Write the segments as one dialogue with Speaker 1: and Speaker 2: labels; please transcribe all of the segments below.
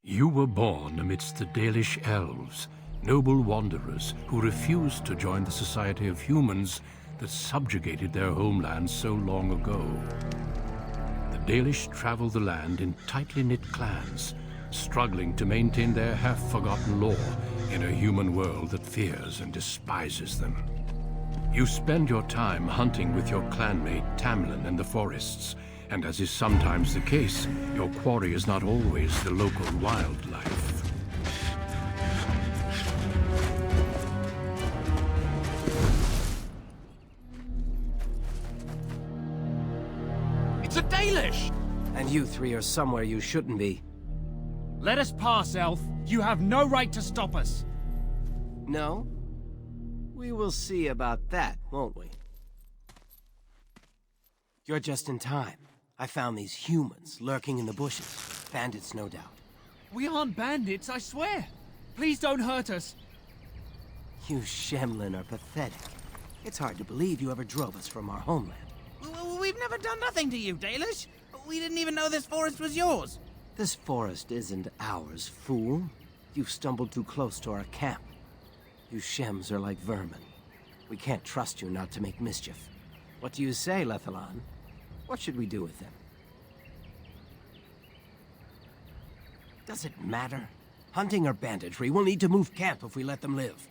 Speaker 1: You were born amidst the Dalish elves, noble wanderers who refused to join the society of humans that subjugated their homeland so long ago. The Dalish travel the land in tightly knit clans, struggling to maintain their half-forgotten lore in a human world that fears and despises them. You spend your time hunting with your clanmate Tamlin in the forests, and as is sometimes the case, your quarry is not always the local wildlife.
Speaker 2: It's a Dalish!
Speaker 3: And you three are somewhere you shouldn't be.
Speaker 2: Let us pass, Elf. You have no right to stop us.
Speaker 3: No? We will see about that, won't we? You're just in time. I found these humans lurking in the bushes. Bandits, no doubt.
Speaker 2: We aren't bandits, I swear. Please don't hurt us.
Speaker 3: You Shemlin are pathetic. It's hard to believe you ever drove us from our homeland.
Speaker 4: We've never done nothing to you, Dalish. We didn't even know this forest was yours.
Speaker 3: This forest isn't ours, fool. You've stumbled too close to our camp. You Shems are like vermin. We can't trust you not to make mischief. What do you say, Lethalon? What should we do with them? Does it matter? Hunting or banditry, we'll need to move camp if we let them live.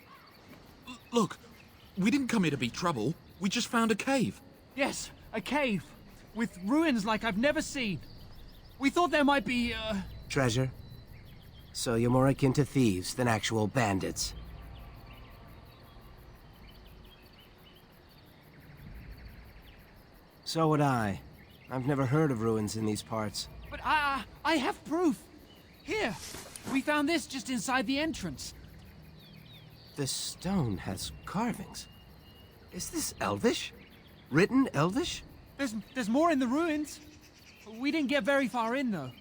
Speaker 5: Look, we didn't come here to be trouble. We just found a cave.
Speaker 2: Yes, a cave. With ruins like I've never seen. We thought there might be,
Speaker 3: Treasure? So you're more akin to thieves than actual bandits. So would I. I've never heard of ruins in these parts.
Speaker 2: But I have proof. Here, we found this just inside the entrance.
Speaker 3: This stone has carvings. Is this Elvish? Written Elvish?
Speaker 2: There's more in the ruins. We didn't get very far in, though.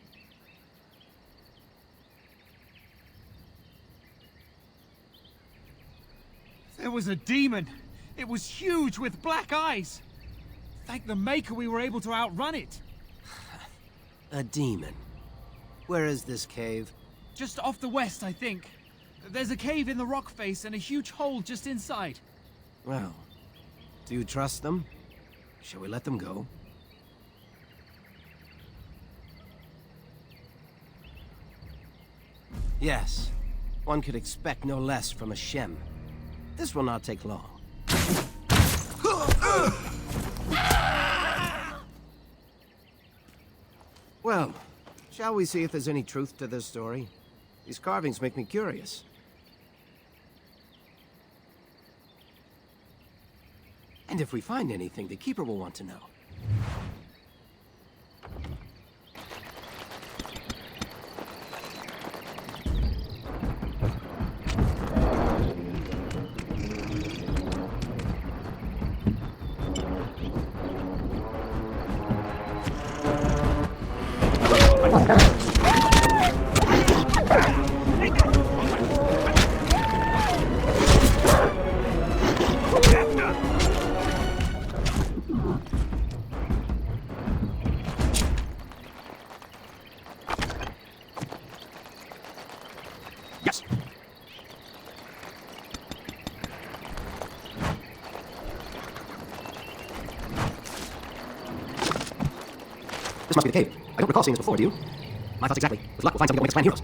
Speaker 2: There was a demon. It was huge with black eyes. Thank the Maker we were able to outrun it.
Speaker 3: A demon. Where is this cave?
Speaker 2: Just off the west, I think. There's a cave in the rock face and a huge hole just inside.
Speaker 3: Well, do you trust them? Shall we let them go? Yes. One could expect no less from a Shem. This will not take long. Well, shall we see if there's any truth to this story? These carvings make me curious. And if we find anything, the Keeper will want to know.
Speaker 5: Yes.
Speaker 3: This must be the cave. I don't recall seeing this before, do you? My thoughts exactly. With luck, we'll find something that will make us clan heroes.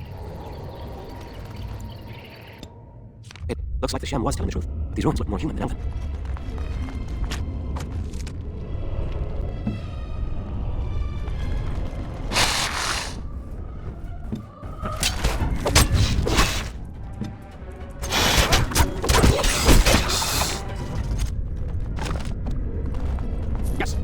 Speaker 3: It looks like the Shem was telling the truth, but these ruins look more human than elven.
Speaker 5: Yes.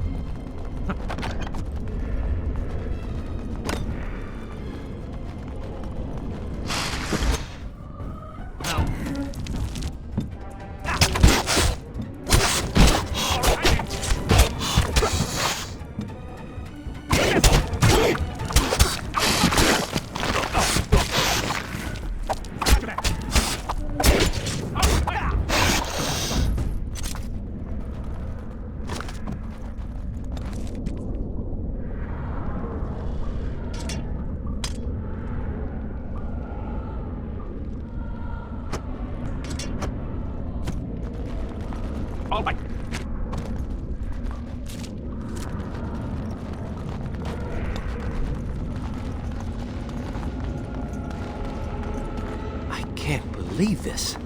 Speaker 3: I can't believe this.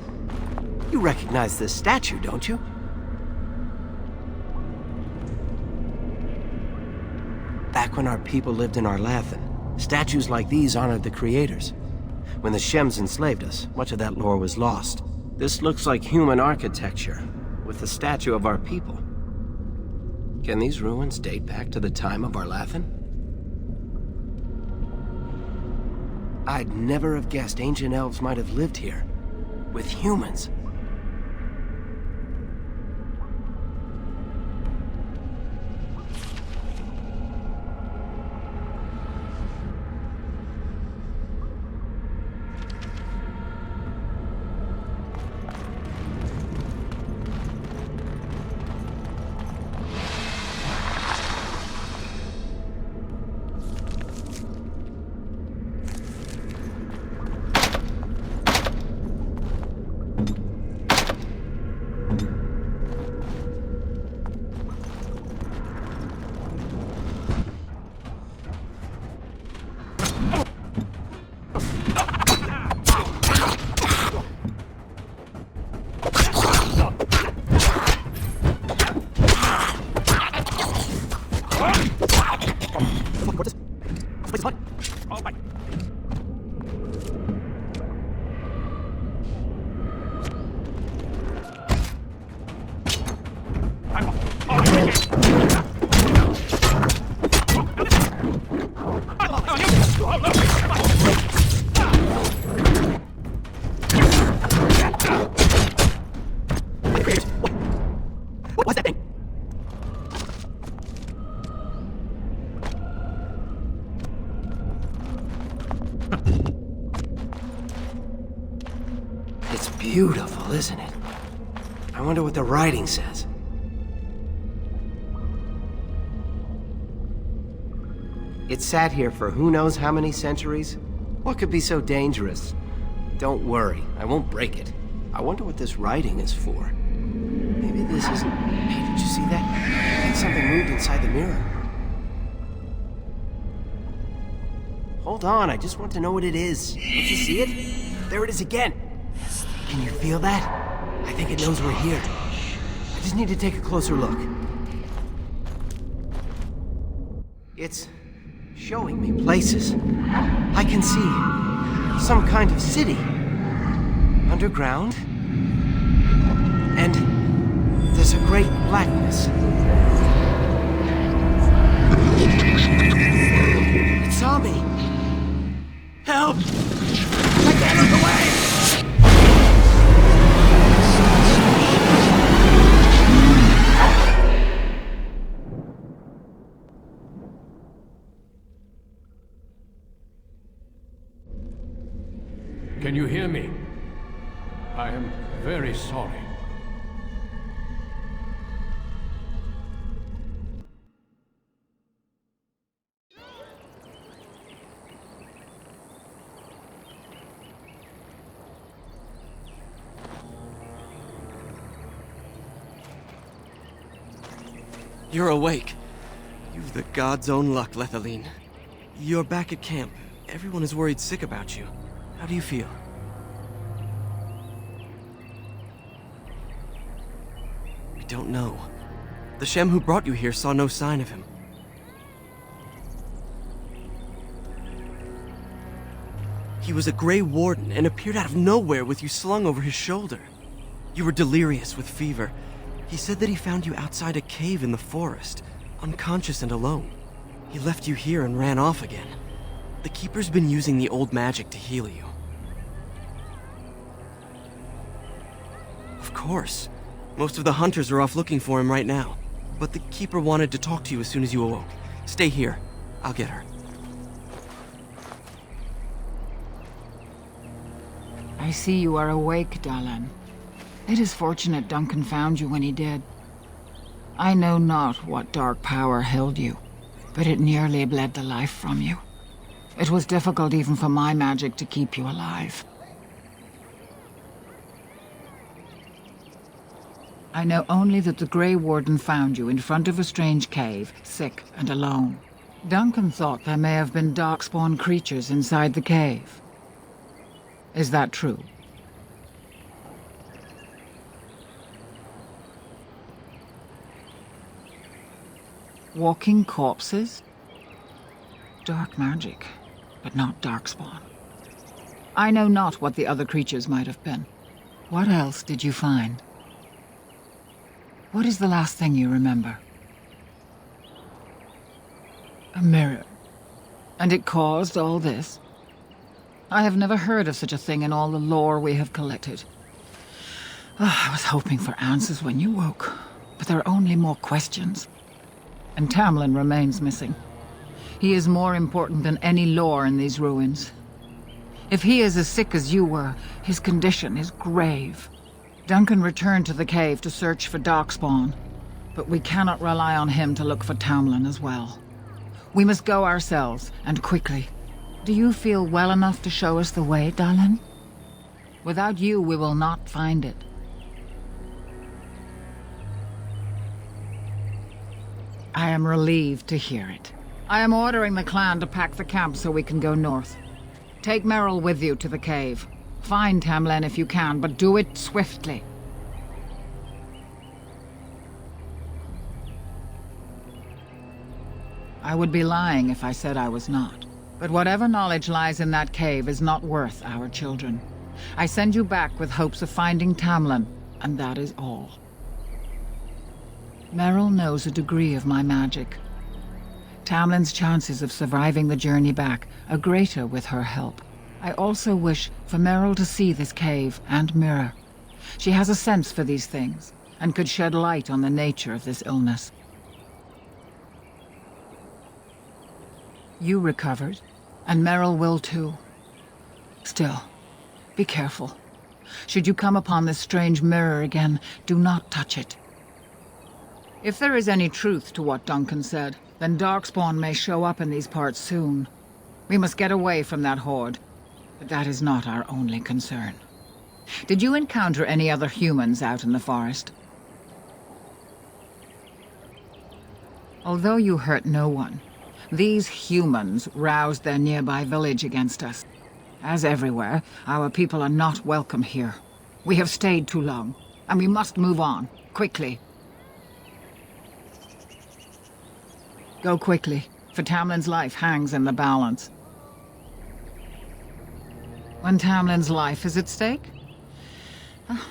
Speaker 3: You recognize this statue, don't you? Back when our people lived in Arlathan, statues like these honored the creators. When the Shems enslaved us, much of that lore was lost. This looks like human architecture, with the statue of our people. Can these ruins date back to the time of Arlathan? I'd never have guessed ancient elves might have lived here, with humans. It's beautiful, isn't it? I wonder what the writing says. It sat here for who knows how many centuries? What could be so dangerous? Don't worry, I won't break it. I wonder what this writing is for. Maybe this isn't... Hey, did you see that? I think something moved inside the mirror. Hold on, I just want to know what it is. Don't you see it? There it is again. Can you feel that? I think it knows we're here. I just need to take a closer look. It's showing me places. I can see some kind of city. Underground. And there's a great blackness. It saw me. Help! I can't look away!
Speaker 1: Can you hear me? I am very sorry.
Speaker 6: You're awake. You've the god's own luck, Lethaline. You're back at camp. Everyone is worried sick about you. How do you feel? We don't know. The Shem who brought you here saw no sign of him. He was a Grey Warden and appeared out of nowhere with you slung over his shoulder. You were delirious with fever. He said that he found you outside a cave in the forest, unconscious and alone. He left you here and ran off again. The Keeper's been using the old magic to heal you. Of course. Most of the hunters are off looking for him right now. But the Keeper wanted to talk to you as soon as you awoke. Stay here. I'll get her.
Speaker 7: I see you are awake, Dalan. It is fortunate Duncan found you when he did. I know not what dark power held you, but it nearly bled the life from you. It was difficult even for my magic to keep you alive. I know only that the Grey Warden found you in front of a strange cave, sick and alone. Duncan thought there may have been darkspawn creatures inside the cave. Is that true? Walking corpses? Dark magic, but not darkspawn. I know not what the other creatures might have been. What else did you find? What is the last thing you remember? A mirror. And it caused all this? I have never heard of such a thing in all the lore we have collected. I was hoping for answers when you woke, but there are only more questions. And Tamlin remains missing. He is more important than any lore in these ruins. If he is as sick as you were, his condition is grave. Duncan returned to the cave to search for darkspawn, but we cannot rely on him to look for Tamlin as well. We must go ourselves, and quickly. Do you feel well enough to show us the way, Dallin? Without you, we will not find it. I am relieved to hear it. I am ordering the clan to pack the camp so we can go north. Take Merrill with you to the cave. Find Tamlin if you can, but do it swiftly. I would be lying if I said I was not. But whatever knowledge lies in that cave is not worth our children. I send you back with hopes of finding Tamlin, and that is all. Merrill knows a degree of my magic. Tamlin's chances of surviving the journey back are greater with her help. I also wish for Merrill to see this cave and mirror. She has a sense for these things, and could shed light on the nature of this illness. You recovered, and Merrill will too. Still, be careful. Should you come upon this strange mirror again, do not touch it. If there is any truth to what Duncan said, then darkspawn may show up in these parts soon. We must get away from that horde, but that is not our only concern. Did you encounter any other humans out in the forest? Although you hurt no one, these humans roused their nearby village against us. As everywhere, our people are not welcome here. We have stayed too long, and we must move on, quickly. Go quickly, for Tamlin's life hangs in the balance. When Tamlin's life is at stake? Oh,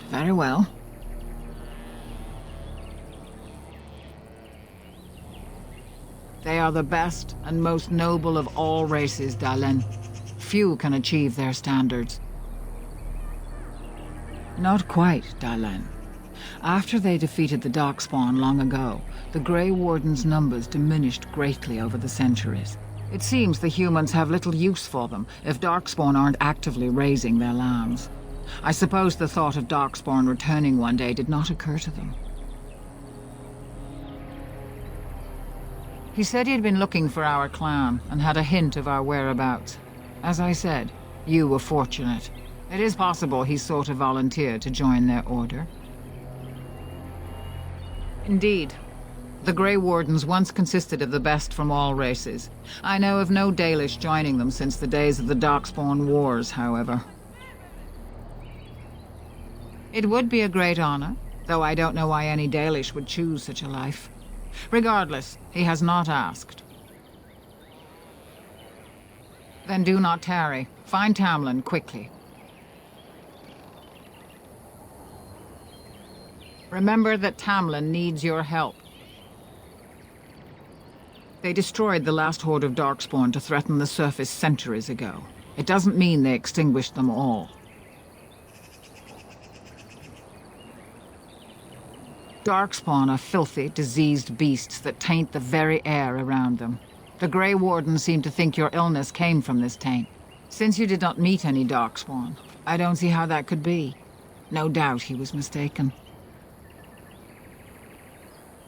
Speaker 7: very well. They are the best and most noble of all races, Dallin. Few can achieve their standards. Not quite, Dallin. After they defeated the Darkspawn long ago, the Grey Warden's numbers diminished greatly over the centuries. It seems the humans have little use for them if Darkspawn aren't actively raising their lambs. I suppose the thought of Darkspawn returning one day did not occur to them. He said he'd been looking for our clan and had a hint of our whereabouts. As I said, you were fortunate. It is possible he sought a volunteer to join their order. Indeed. The Grey Wardens once consisted of the best from all races. I know of no Dalish joining them since the days of the Darkspawn Wars, however. It would be a great honor, though I don't know why any Dalish would choose such a life. Regardless, he has not asked. Then do not tarry. Find Tamlin quickly. Remember that Tamlin needs your help. They destroyed the last horde of Darkspawn to threaten the surface centuries ago. It doesn't mean they extinguished them all. Darkspawn are filthy, diseased beasts that taint the very air around them. The Grey Wardens seem to think your illness came from this taint. Since you did not meet any Darkspawn, I don't see how that could be. No doubt he was mistaken.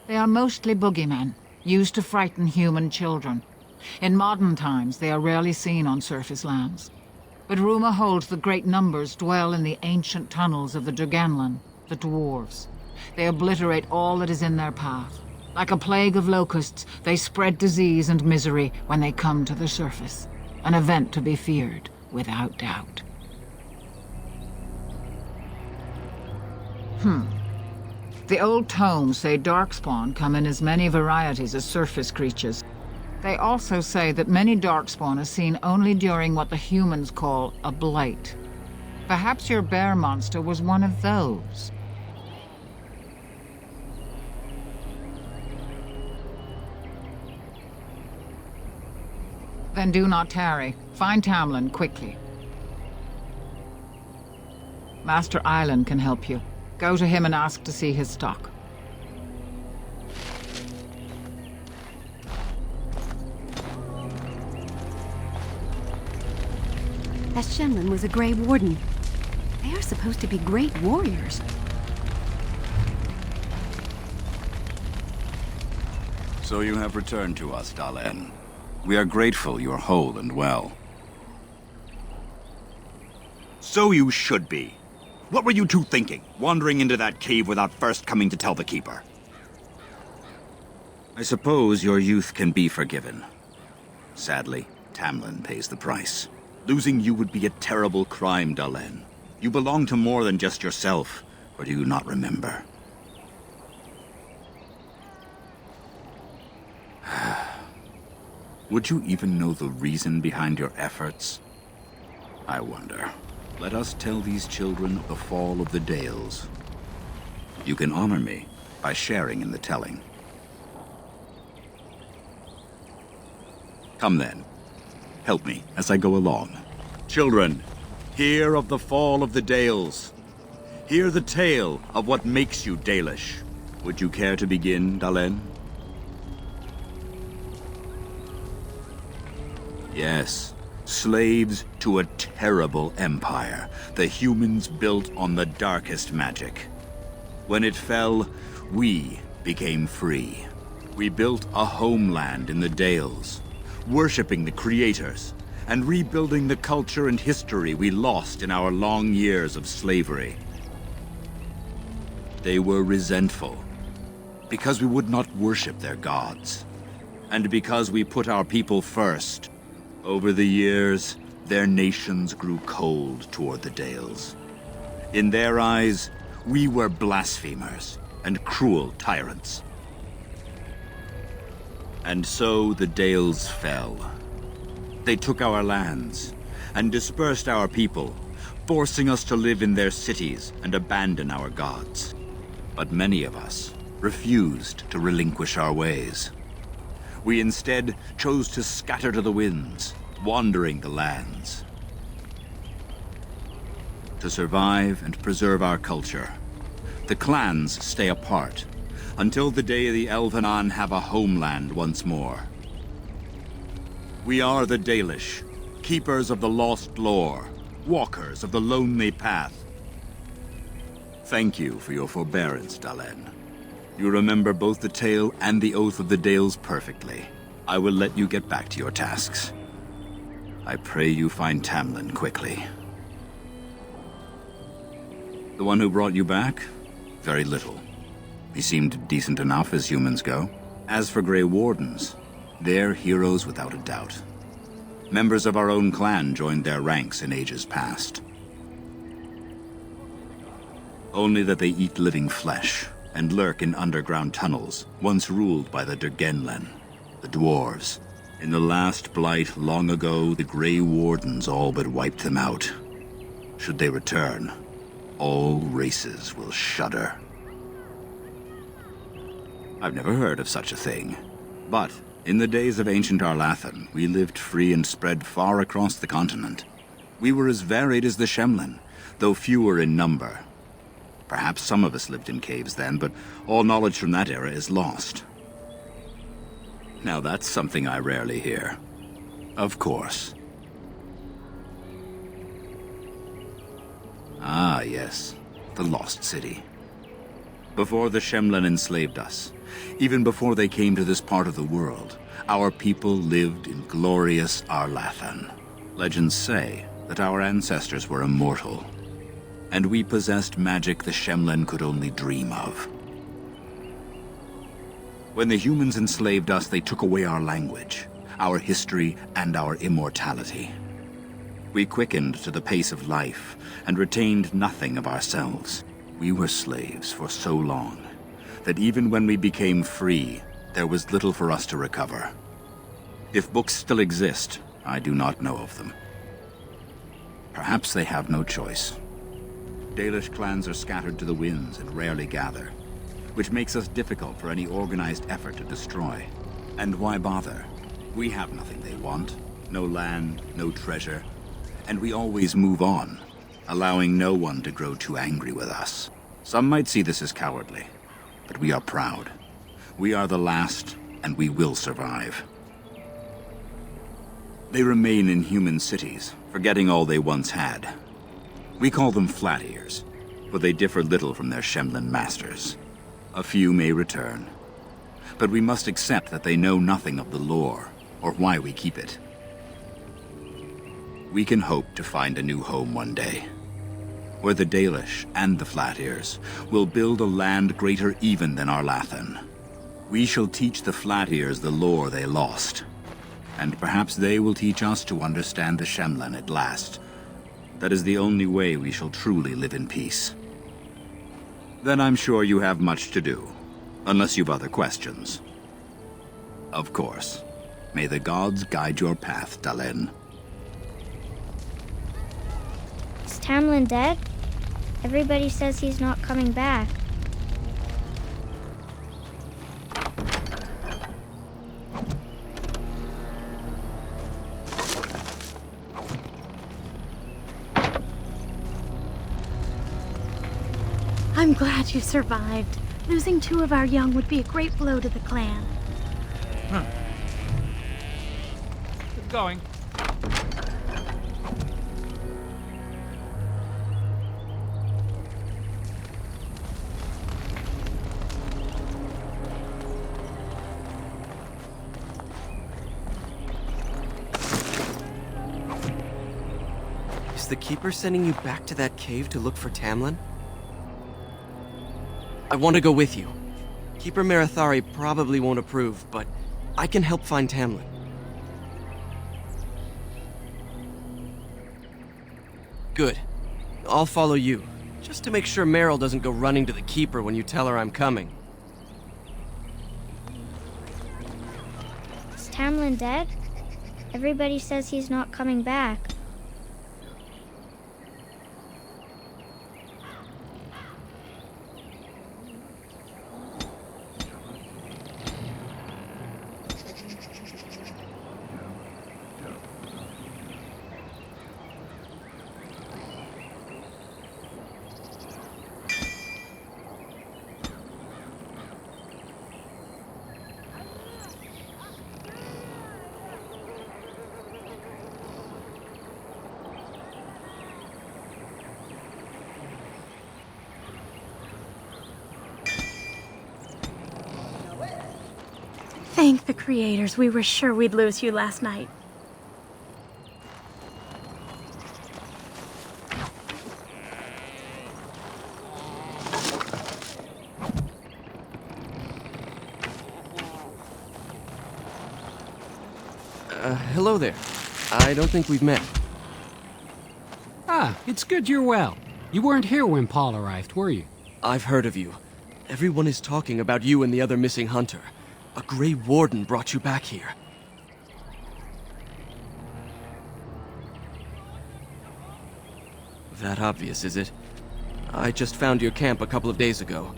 Speaker 7: They are mostly boogeymen, used to frighten human children. In modern times, they are rarely seen on surface lands. But rumor holds that great numbers dwell in the ancient tunnels of the Dragonland, the dwarves. they obliterate all that is in their path. Like a plague of locusts, they spread disease and misery when they come to the surface. An event to be feared, without doubt. The old tomes say darkspawn come in as many varieties as surface creatures. They also say that many darkspawn are seen only during what the humans call a blight. Perhaps your bear monster was one of those. Then do not tarry. Find Tamlin quickly. Master Island can help you. Go to him and ask to see his stock.
Speaker 8: That Shenlin was a Grey Warden. They are supposed to be great warriors.
Speaker 9: So you have returned to us, Dalen. We are grateful you are whole and well.
Speaker 10: So you should be. What were you two thinking, wandering into that cave without first coming to tell the Keeper? I suppose your youth can be forgiven. Sadly, Tamlin pays the price. Losing you would be a terrible crime, Dalen. You belong to more than just yourself, or do you not remember? Would you even know the reason behind your efforts? I wonder. Let us tell these children of the fall of the Dales. You can honor me by sharing in the telling. Come then. Help me as I go along. Children, hear of the fall of the Dales. Hear the tale of what makes you Dalish. Would you care to begin, Dalen? Yes, slaves to a terrible empire, the humans built on the darkest magic. When it fell, we became free. We built a homeland in the Dales, worshipping the creators, and rebuilding the culture and history we lost in our long years of slavery. They were resentful, because we would not worship their gods, and because we put our people first. Over the years, their nations grew cold toward the Dales. In their eyes, we were blasphemers and cruel tyrants. And so the Dales fell. They took our lands and dispersed our people, forcing us to live in their cities and abandon our gods. But many of us refused to relinquish our ways. We instead chose to scatter to the winds, wandering the lands. To survive and preserve our culture, the clans stay apart until the day the Elvenan have a homeland once more. We are the Dalish, keepers of the lost lore, walkers of the lonely path. Thank you for your forbearance, Dalen. You remember both the tale and the Oath of the Dales perfectly. I will let you get back to your tasks. I pray you find Tamlin quickly. The one who brought you back? Very little. He seemed decent enough as humans go. As for Grey Wardens, they're heroes without a doubt. Members of our own clan joined their ranks in ages past. Only that they eat living flesh and lurk in underground tunnels, once ruled by the Dragonage, the dwarves. In the last blight long ago, the Grey Wardens all but wiped them out. Should they return, all races will shudder. I've never heard of such a thing. But in the days of ancient Arlathan, we lived free and spread far across the continent. We were as varied as the Shemlin, though fewer in number. Perhaps some of us lived in caves then, but all knowledge from that era is lost. Now that's something I rarely hear. Of course. Ah, yes. The Lost City. Before the Shemlin enslaved us, even before they came to this part of the world, our people lived in glorious Arlathan. Legends say that our ancestors were immortal. and we possessed magic the Shemlen could only dream of. When the humans enslaved us, they took away our language, our history, and our immortality. We quickened to the pace of life and retained nothing of ourselves. We were slaves for so long that even when we became free, there was little for us to recover. If books still exist, I do not know of them. Perhaps they have no choice. Dalish clans are scattered to the winds and rarely gather, which makes us difficult for any organized effort to destroy. And why bother? We have nothing they want. No land, no treasure. And we always move on, allowing no one to grow too angry with us. Some might see this as cowardly, but we are proud. We are the last, and we will survive. They remain in human cities, forgetting all they once had. We call them flat ears, for they differ little from their Shemlen masters. A few may return, but we must accept that they know nothing of the lore, or why we keep it. We can hope to find a new home one day, where the Dalish and the Flat Ears will build a land greater even than Arlathan. We shall teach the Flat Ears the lore they lost, and perhaps they will teach us to understand the Shemlen at last. That is the only way we shall truly live in peace. Then I'm sure you have much to do, unless you've other questions. Of course. May the gods guide your path, Dalen.
Speaker 11: Is Tamlin dead? Everybody says he's not coming back.
Speaker 12: I'm glad you survived. Losing 2 of our young would be a great blow to the clan.
Speaker 2: Keep going.
Speaker 6: Is the Keeper sending you back to that cave to look for Tamlin? I want to go with you. Keeper Marathari probably won't approve, but I can help find Tamlin. Good. I'll follow you, just to make sure Meryl doesn't go running to the Keeper when you tell her I'm coming.
Speaker 11: Is Tamlin dead? Everybody says he's not coming back.
Speaker 12: Thank the creators, we were sure we'd lose you last night.
Speaker 6: Hello there. I don't think we've met.
Speaker 13: Ah, it's good you're well. You weren't here when Paul arrived, were you?
Speaker 6: I've heard of you. Everyone is talking about you and the other missing hunter. A Grey Warden brought you back here. That obvious, is it? I just found your camp a couple of days ago.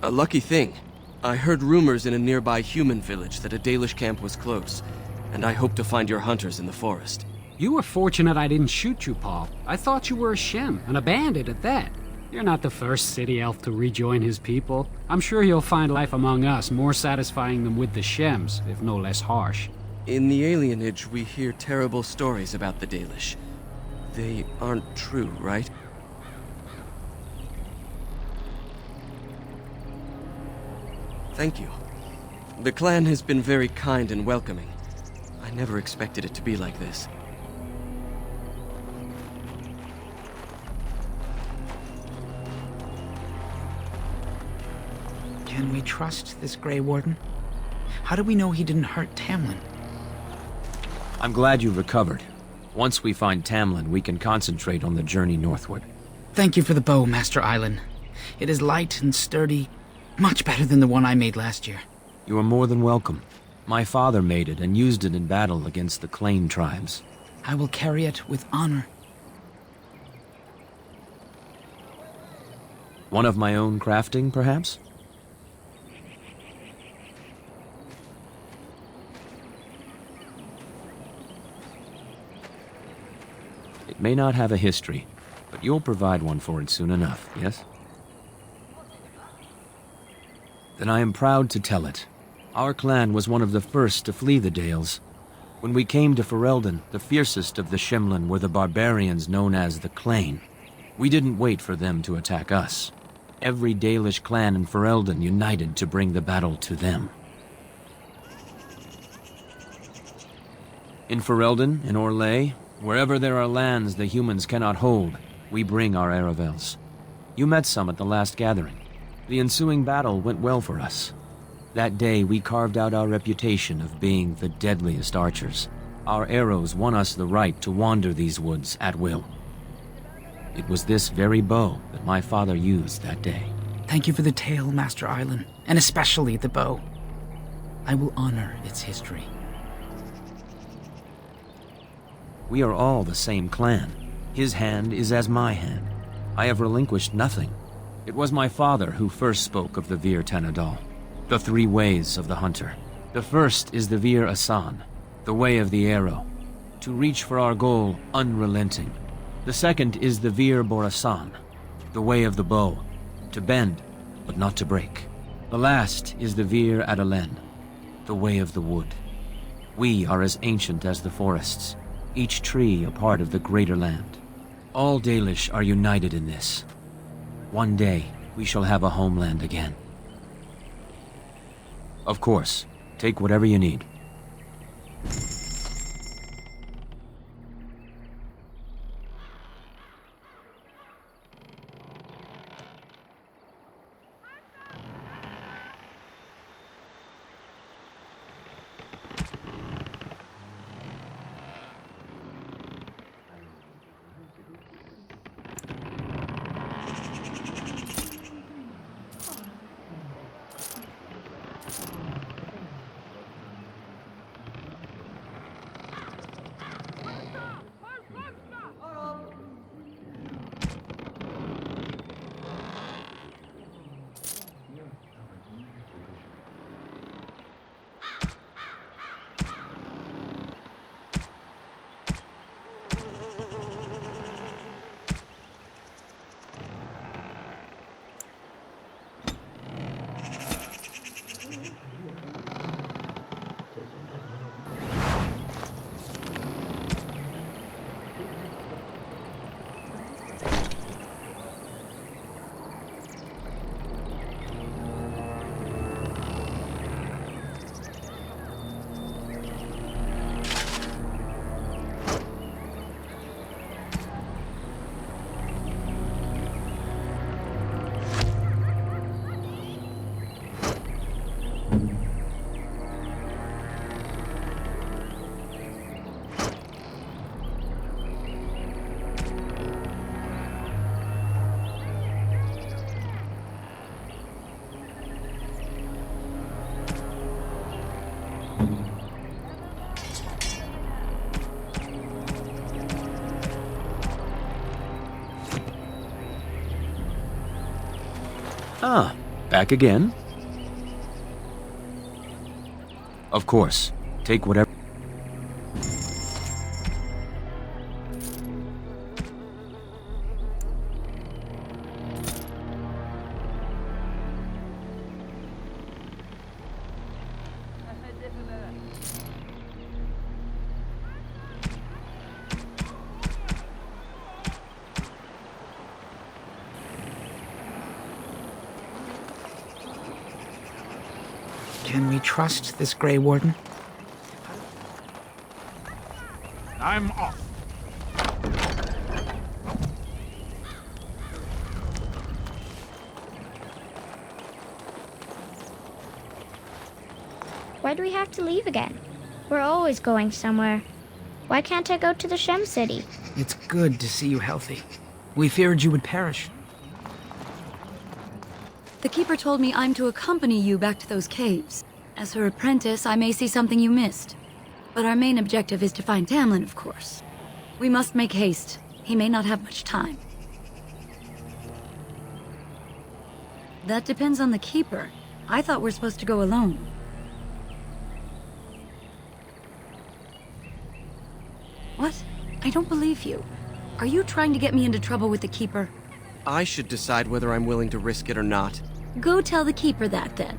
Speaker 6: A lucky thing. I heard rumors in a nearby human village that a Dalish camp was close, and I hope to find your hunters in the forest.
Speaker 13: You were fortunate I didn't shoot you, Paul. I thought you were a Shem, and a bandit at that. You're not the first city elf to rejoin his people. I'm sure you'll find life among us more satisfying than with the Shems, if no less harsh.
Speaker 6: In the alienage, we hear terrible stories about the Dalish. They aren't true, right? Thank you. The clan has been very kind and welcoming. I never expected it to be like this.
Speaker 4: Can we trust this Grey Warden? How do we know he didn't hurt Tamlin?
Speaker 14: I'm glad you recovered. Once we find Tamlin, we can concentrate on the journey northward.
Speaker 4: Thank you for the bow, Master Island. It is light and sturdy, much better than the one I made last year.
Speaker 14: You are more than welcome. My father made it and used it in battle against the Clane tribes.
Speaker 4: I will carry it with honor.
Speaker 14: One of my own crafting, perhaps? It may not have a history, but you'll provide one for it soon enough, yes? Then I am proud to tell it. Our clan was one of the first to flee the Dales. When we came to Ferelden, the fiercest of the Shemlin were the barbarians known as the Clane. We didn't wait for them to attack us. Every Dalish clan in Ferelden united to bring the battle to them. In Ferelden, in Orlais, wherever there are lands the humans cannot hold, we bring our Aravels. You met some at the last gathering. The ensuing battle went well for us. That day we carved out our reputation of being the deadliest archers. Our arrows won us the right to wander these woods at will. It was this very bow that my father used that day.
Speaker 4: Thank you for the tale, Master Island, and especially the bow. I will honor its history.
Speaker 14: We are all the same clan. His hand is as my hand. I have relinquished nothing. It was my father who first spoke of the Vir Tanadal, the three ways of the hunter. The first is the Vir Asan, the way of the arrow, to reach for our goal unrelenting. The second is the Vir Borasan, the way of the bow, to bend but not to break. The last is the Vir Adalen, the way of the wood. We are as ancient as the forests, each tree a part of the greater land. All Dalish are united in this. One day, we shall have a homeland again. Of course, take whatever you need. Ah, back again? Of course. Take whatever...
Speaker 4: Can we trust this Grey Warden?
Speaker 2: I'm off.
Speaker 11: Why do we have to leave again? We're always going somewhere. Why can't I go to the Shem City?
Speaker 4: It's good to see you healthy. We feared you would perish.
Speaker 15: The Keeper told me I'm to accompany you back to those caves. As her apprentice, I may see something you missed. But our main objective is to find Tamlin, of course. We must make haste. He may not have much time. That depends on the Keeper. I thought we're supposed to go alone. What? I don't believe you. Are you trying to get me into trouble with the Keeper?
Speaker 6: I should decide whether I'm willing to risk it or not.
Speaker 15: Go tell the Keeper that, then.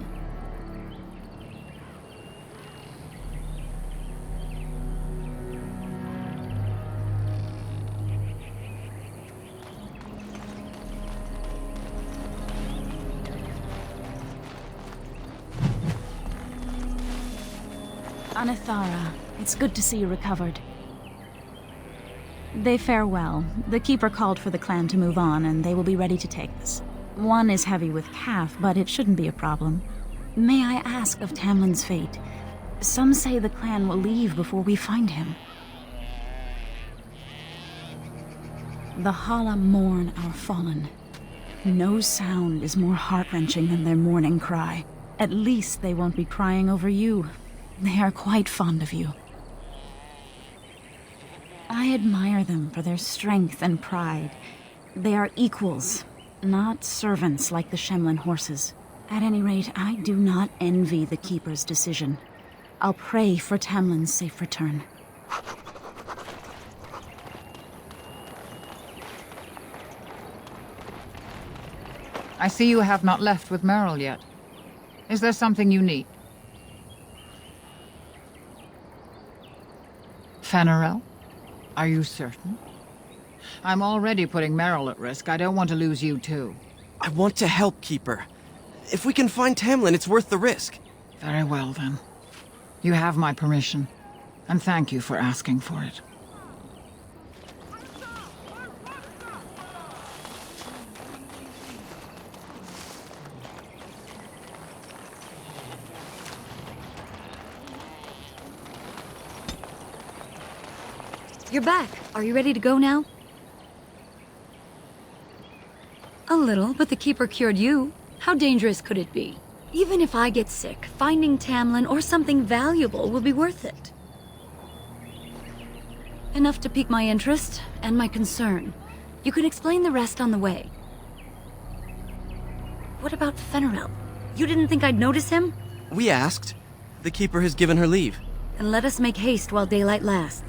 Speaker 16: Anathara, it's good to see you recovered. They fare well. The Keeper called for the clan to move on, and they will be ready to take us. One is heavy with calf, but it shouldn't be a problem. May I ask of Tamlin's fate? Some say the clan will leave before we find him. The Hala mourn our fallen. No sound is more heart-wrenching than their mourning cry. At least they won't be crying over you. They are quite fond of you. I admire them for their strength and pride. They are equals, not servants like the Shemlin horses. At any rate, I do not envy the Keeper's decision. I'll pray for Tamlin's safe return.
Speaker 7: I see you have not left with Merrill yet. Is there something you need? Fenarel? Are you certain? I'm already putting Merrill at risk. I don't want to lose you too.
Speaker 6: I want to help, Keeper. If we can find Tamlin, it's worth the risk.
Speaker 7: Very well, then. You have my permission, and thank you for asking for it.
Speaker 15: You're back. Are you ready to go now? A little, but the Keeper cured you. How dangerous could it be? Even if I get sick, finding Tamlin or something valuable will be worth it. Enough to pique my interest and my concern. You can explain the rest on the way. What about Fenarel? You didn't think I'd notice him?
Speaker 6: We asked. The Keeper has given her leave.
Speaker 15: Then let us make haste while daylight lasts.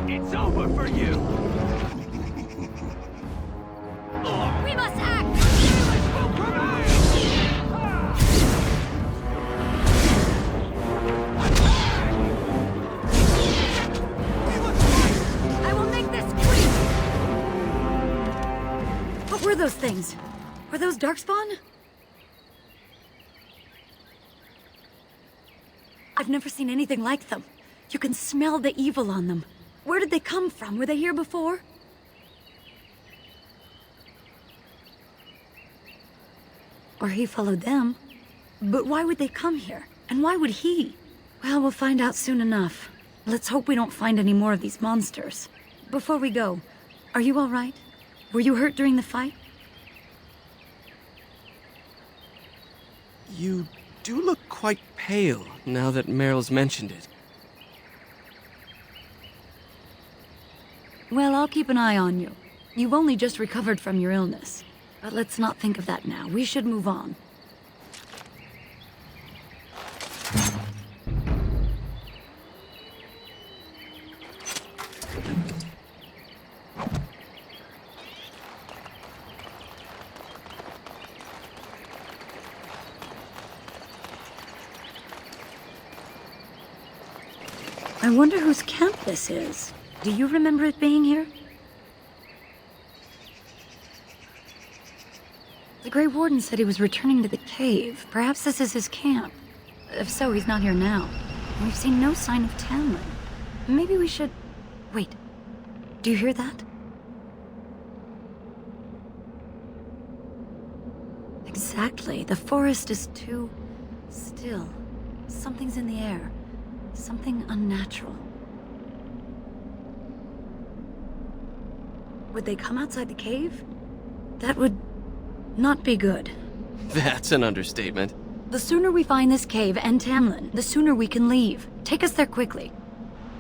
Speaker 2: It's over for you!
Speaker 15: We must act! I will make this quick! What were those things? Were those Darkspawn? I've never seen anything like them. You can smell the evil on them. Where did they come from? Were they here before? Or he followed them. But why would they come here? And why would he? Well, we'll find out soon enough. Let's hope we don't find any more of these monsters. Before we go, are you all right? Were you hurt during the fight?
Speaker 6: You do look quite pale now that Meryl's mentioned it.
Speaker 15: Well, I'll keep an eye on you. You've only just recovered from your illness. But let's not think of that now. We should move on. I wonder whose camp this is. Do you remember it being here? The Grey Warden said he was returning to the cave. Perhaps this is his camp. If so, he's not here now. We've seen no sign of Tamlin. Maybe we should... Wait. Do you hear that? Exactly. The forest is too... still. Something's in the air. Something unnatural. Would they come outside the cave? That would not be good.
Speaker 6: That's an understatement.
Speaker 15: The sooner we find this cave and Tamlin, the sooner we can leave. Take us there quickly.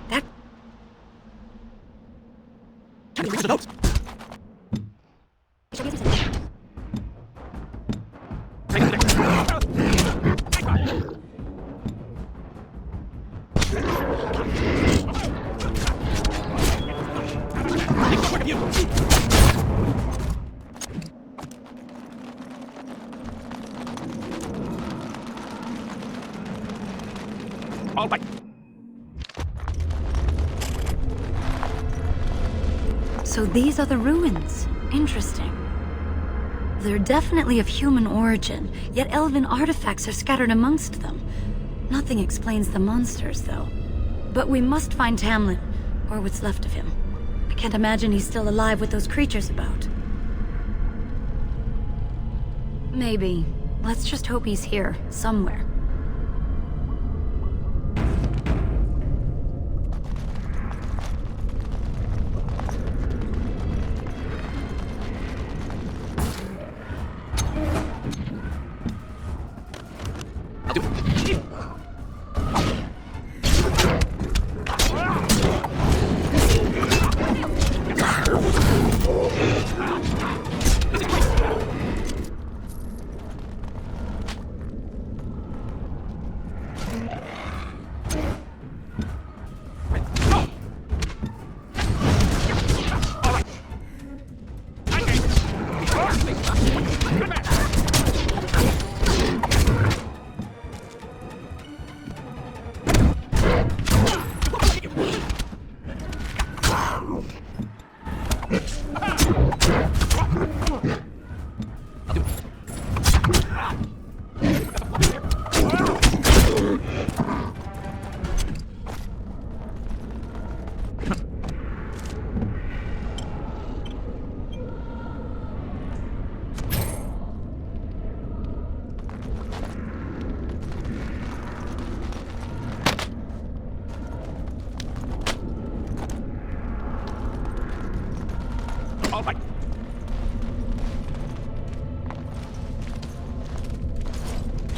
Speaker 15: That... So these are the ruins. Interesting. They're definitely of human origin, yet elven artifacts are scattered amongst them. Nothing explains the monsters, though. But we must find Tamlin, or what's left of him. I can't imagine he's still alive with those creatures about. Maybe. Let's just hope he's here, somewhere.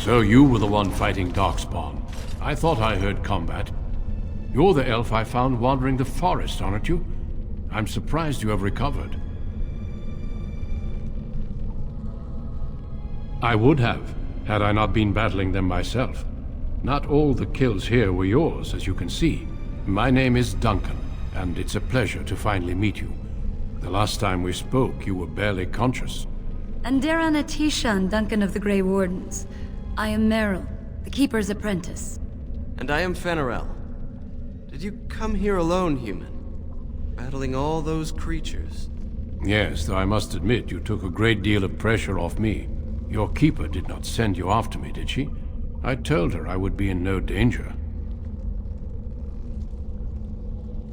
Speaker 1: So you were the one fighting Darkspawn. I thought I heard combat. You're the elf I found wandering the forest, aren't you? I'm surprised you have recovered. I would have, had I not been battling them myself. Not all the kills here were yours, as you can see. My name is Duncan, and it's a pleasure to finally meet you. The last time we spoke, you were barely conscious.
Speaker 15: And Dragonageorigins, Duncan of the Grey Wardens. I am Meryl, the Keeper's apprentice.
Speaker 6: And I am Fenarel. Did you come here alone, human? Battling all those creatures?
Speaker 1: Yes, though I must admit you took a great deal of pressure off me. Your Keeper did not send you after me, did she? I told her I would be in no danger.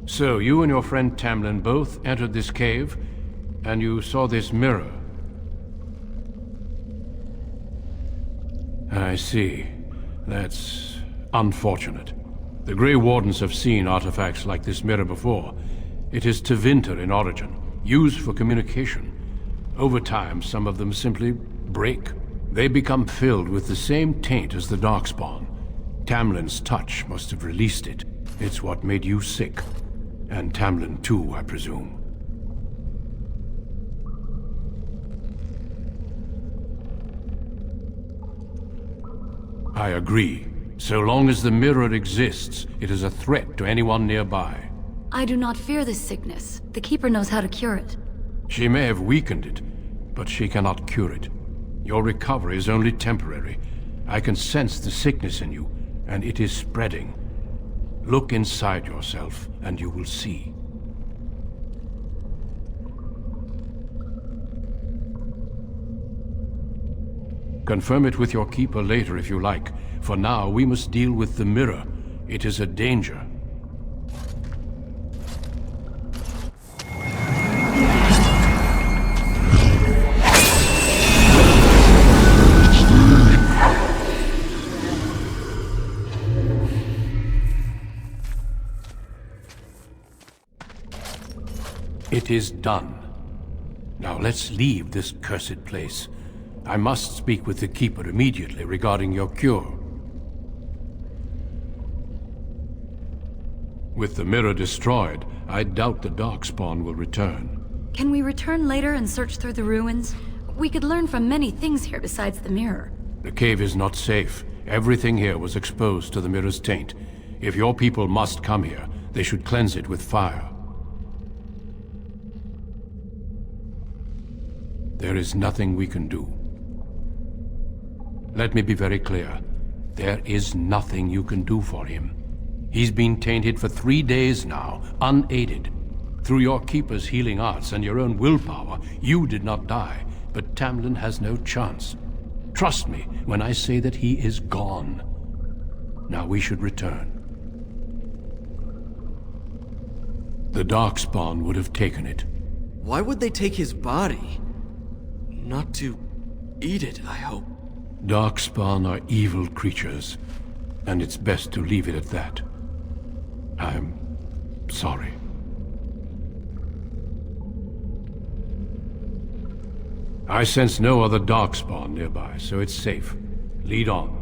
Speaker 1: So, you and your friend Tamlin both entered this cave, and you saw this mirror. I see. That's unfortunate. The Grey Wardens have seen artifacts like this mirror before. It is Tevinter in origin, used for communication. Over time, some of them simply break. They become filled with the same taint as the Darkspawn. Tamlin's touch must have released it. It's what made you sick. And Tamlin too, I presume. I agree. So long as the mirror exists, it is a threat to anyone nearby.
Speaker 15: I do not fear this sickness. The Keeper knows how to cure it.
Speaker 1: She may have weakened it, but she cannot cure it. Your recovery is only temporary. I can sense the sickness in you, and it is spreading. Look inside yourself, and you will see. Confirm it with your Keeper later if you like. For now, we must deal with the mirror. It is a danger. It is done. Now let's leave this cursed place. I must speak with the Keeper immediately regarding your cure. With the mirror destroyed, I doubt the Darkspawn will return.
Speaker 15: Can we return later and search through the ruins? We could learn from many things here besides the mirror.
Speaker 1: The cave is not safe. Everything here was exposed to the mirror's taint. If your people must come here, they should cleanse it with fire. There is nothing we can do. Let me be very clear. There is nothing you can do for him. He's been tainted for 3 days now, unaided. Through your Keeper's healing arts and your own willpower, you did not die, but Tamlin has no chance. Trust me when I say that he is gone. Now we should return. The Darkspawn would have taken it.
Speaker 6: Why would they take his body? Not to eat it, I hope.
Speaker 1: Darkspawn are evil creatures, and it's best to leave it at that. I'm sorry. I sense no other Darkspawn nearby, so it's safe. Lead on.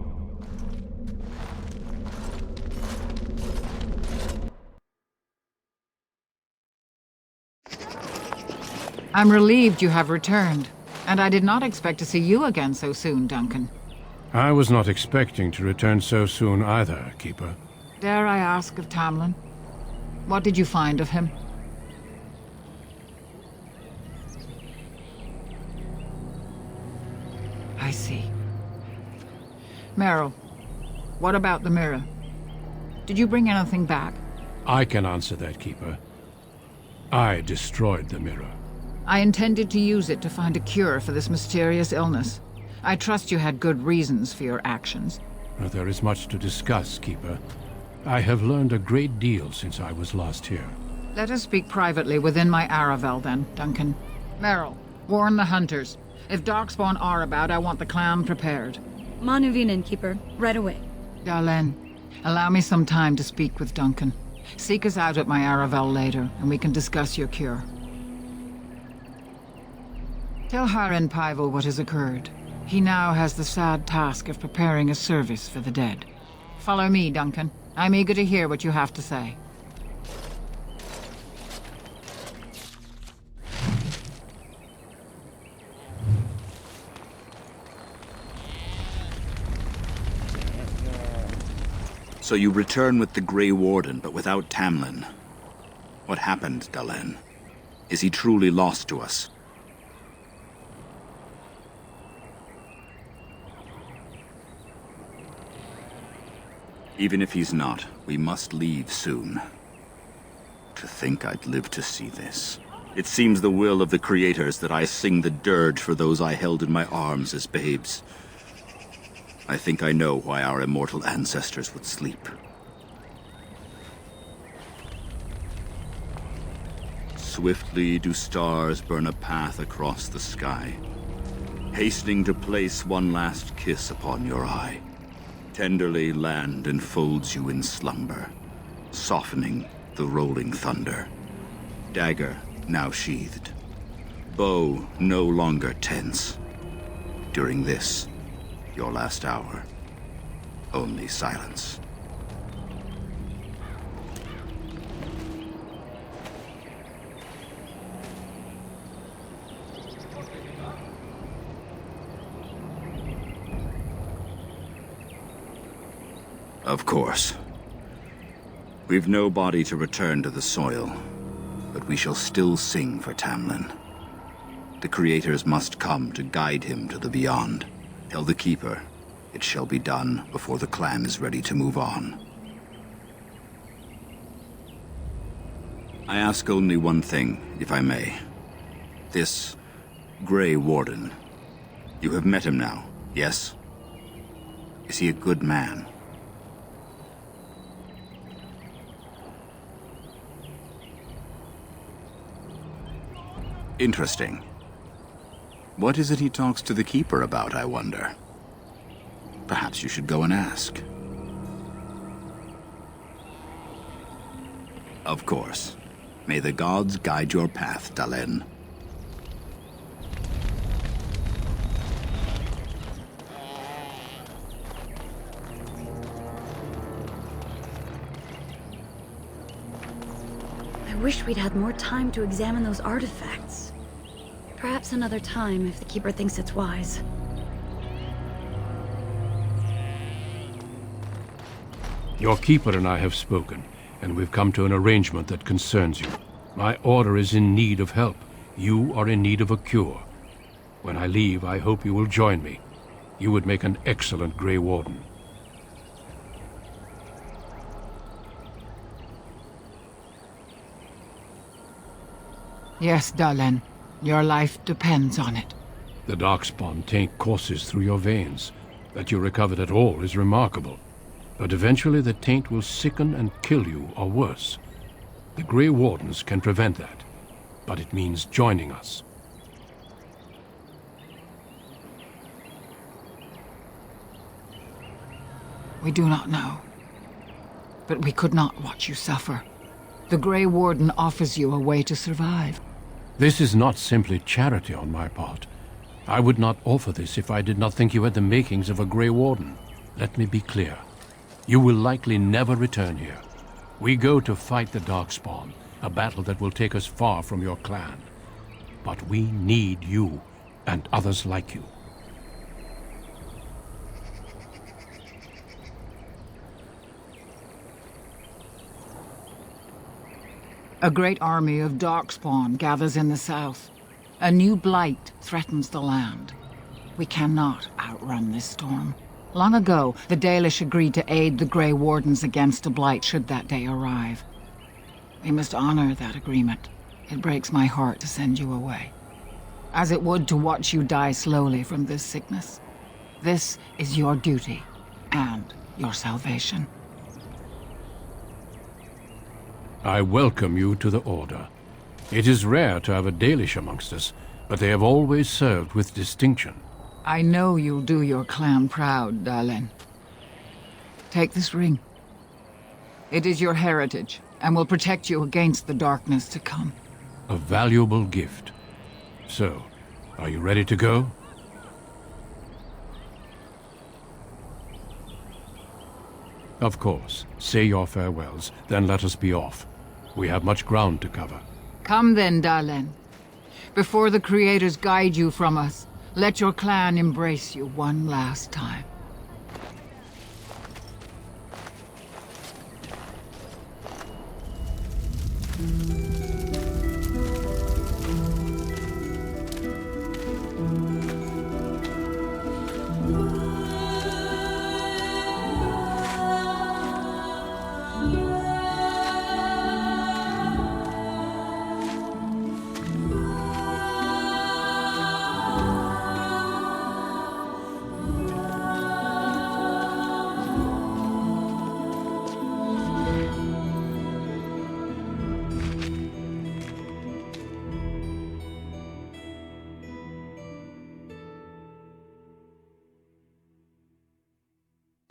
Speaker 7: I'm relieved you have returned, and I did not expect to see you again so soon, Duncan.
Speaker 1: I was not expecting to return so soon either, Keeper.
Speaker 7: Dare I ask of Tamlin? What did you find of him? I see. Meryl, what about the mirror? Did you bring anything back?
Speaker 1: I can answer that, Keeper. I destroyed the mirror.
Speaker 7: I intended to use it to find a cure for this mysterious illness. I trust you had good reasons for your actions.
Speaker 1: Well, there is much to discuss, Keeper. I have learned a great deal since I was last here.
Speaker 7: Let us speak privately within my Aravel, then, Duncan. Meryl, warn the hunters. If Darkspawn are about, I want the clan prepared.
Speaker 15: Manuvinen, Keeper. Right away.
Speaker 7: Dalen, allow me some time to speak with Duncan. Seek us out at my Aravel later, and we can discuss your cure. Tell Haren Pyvel what has occurred. He now has the sad task of preparing a service for the dead. Follow me, Duncan. I'm eager to hear what you have to say.
Speaker 10: So you return with the Grey Warden, but without Tamlin. What happened, Dalen? Is he truly lost to us? Even if he's not, we must leave soon. To think I'd live to see this. It seems the will of the creators that I sing the dirge for those I held in my arms as babes. I think I know why our immortal ancestors would sleep. Swiftly do stars burn a path across the sky, hastening to place one last kiss upon your eye. Tenderly land enfolds you in slumber, softening the rolling thunder. Dagger now sheathed, bow no longer tense. During this,
Speaker 9: your last hour. Only silence. Of course. We've no body to return to the soil, but we shall still sing for Tamlin. The creators must come to guide him to the beyond. Tell the Keeper, it shall be done before the clan is ready to move on. I ask only one thing, if I may. This Grey Warden. You have met him now, yes? Is he a good man? Interesting. What is it he talks to the Keeper about, I wonder? Perhaps you should go and ask. Of course. May the gods guide your path, Dalen.
Speaker 15: I wish we'd had more time to examine those artifacts. Perhaps another time, if the Keeper thinks it's wise.
Speaker 1: Your Keeper and I have spoken, and we've come to an arrangement that concerns you. My order is in need of help. You are in need of a cure. When I leave, I hope you will join me. You would make an excellent Grey Warden.
Speaker 7: Yes, Dalen. Your life depends on it.
Speaker 1: The Darkspawn taint courses through your veins. That you recovered at all is remarkable. But eventually the taint will sicken and kill you, or worse. The Grey Wardens can prevent that, but it means joining us.
Speaker 7: We do not know. But we could not watch you suffer. The Grey Warden offers you a way to survive.
Speaker 1: This is not simply charity on my part. I would not offer this if I did not think you had the makings of a Grey Warden. Let me be clear. You will likely never return here. We go to fight the Darkspawn, a battle that will take us far from your clan. But we need you, and others like you.
Speaker 7: A great army of Darkspawn gathers in the south. A new blight threatens the land. We cannot outrun this storm. Long ago, the Dalish agreed to aid the Grey Wardens against a blight should that day arrive. We must honor that agreement. It breaks my heart to send you away, as it would to watch you die slowly from this sickness. This is your duty, and your salvation.
Speaker 1: I welcome you to the Order. It is rare to have a Dalish amongst us, but they have always served with distinction.
Speaker 7: I know you'll do your clan proud, Dalen. Take this ring. It is your heritage, and will protect you against the darkness to come.
Speaker 1: A valuable gift. So, are you ready to go? Of course. Say your farewells, then let us be off. We have much ground to cover.
Speaker 7: Come then, Dalen. Before the Creators guide you from us, let your clan embrace you one last time.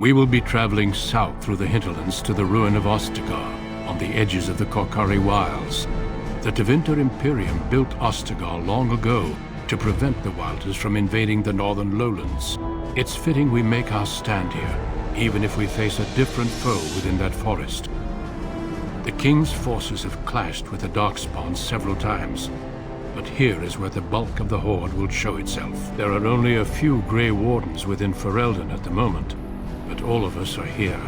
Speaker 1: We will be traveling south through the hinterlands to the ruin of Ostagar, on the edges of the Korkari Wilds. The Tevinter Imperium built Ostagar long ago to prevent the Wilders from invading the northern lowlands. It's fitting we make our stand here, even if we face a different foe within that forest. The King's forces have clashed with the Darkspawn several times, but here is where the bulk of the Horde will show itself. There are only a few Grey Wardens within Ferelden at the moment, but all of us are here.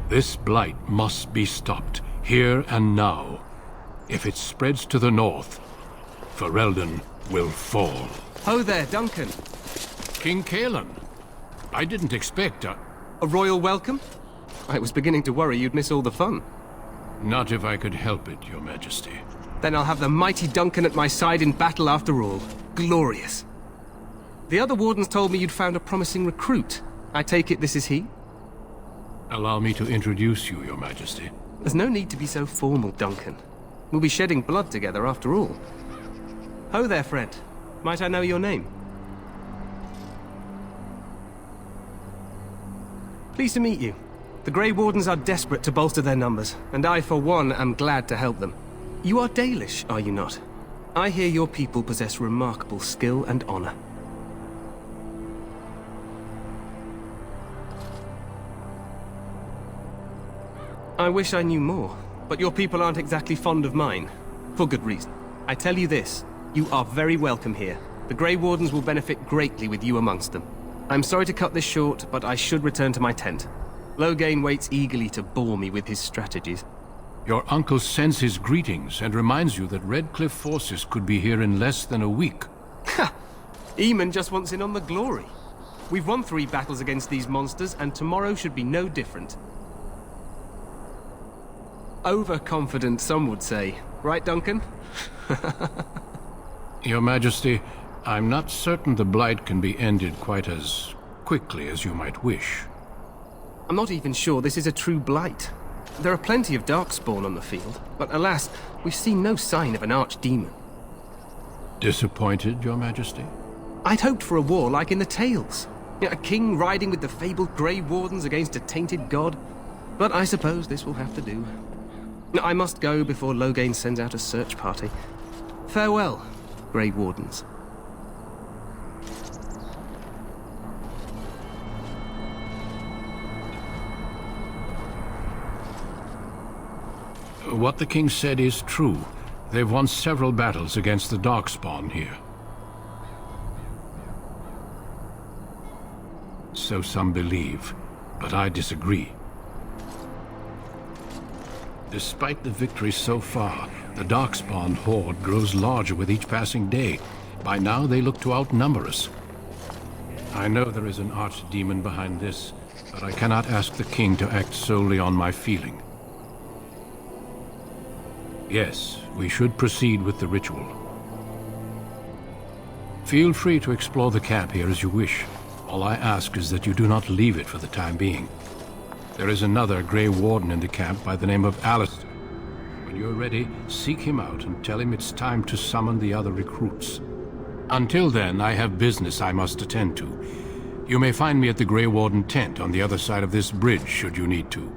Speaker 1: This blight must be stopped, here and now. If it spreads to the north, Ferelden will fall.
Speaker 17: Ho there, Duncan.
Speaker 1: King Kaelan. I didn't expect a
Speaker 17: royal welcome? I was beginning to worry you'd miss all the fun.
Speaker 1: Not if I could help it, Your Majesty.
Speaker 17: Then I'll have the mighty Duncan at my side in battle after all. Glorious. The other wardens told me you'd found a promising recruit. I take it this is he?
Speaker 1: Allow me to introduce you, Your Majesty.
Speaker 17: There's no need to be so formal, Duncan. We'll be shedding blood together after all. Ho there, friend. Might I know your name? Pleased to meet you. The Grey Wardens are desperate to bolster their numbers, and I, for one, am glad to help them. You are Dalish, are you not? I hear your people possess remarkable skill and honor. I wish I knew more, but your people aren't exactly fond of mine. For good reason. I tell you this, you are very welcome here. The Grey Wardens will benefit greatly with you amongst them. I'm sorry to cut this short, but I should return to my tent. Loghain waits eagerly to bore me with his strategies.
Speaker 1: Your uncle sends his greetings and reminds you that Redcliffe forces could be here in less than a week.
Speaker 17: Ha! Eamon just wants in on the glory. We've won 3 battles against these monsters, and tomorrow should be no different. Overconfident, some would say. Right, Duncan?
Speaker 1: Your Majesty, I'm not certain the blight can be ended quite as quickly as you might wish.
Speaker 17: I'm not even sure this is a true blight. There are plenty of Darkspawn on the field, but alas, we've seen no sign of an archdemon.
Speaker 1: Disappointed, Your Majesty?
Speaker 17: I'd hoped for a war like in the tales. A king riding with the fabled Grey Wardens against a tainted god. But I suppose this will have to do. I must go before Loghain sends out a search party. Farewell, Grey Wardens.
Speaker 1: What the king said is true. They've won several battles against the Darkspawn here. So some believe, but I disagree. Despite the victory so far, the Darkspawn horde grows larger with each passing day. By now they look to outnumber us. I know there is an archdemon behind this, but I cannot ask the king to act solely on my feeling. Yes, we should proceed with the ritual. Feel free to explore the camp here as you wish. All I ask is that you do not leave it for the time being. There is another Grey Warden in the camp by the name of Alistair. When you're ready, seek him out and tell him it's time to summon the other recruits. Until then, I have business I must attend to. You may find me at the Grey Warden tent on the other side of this bridge, should you need to.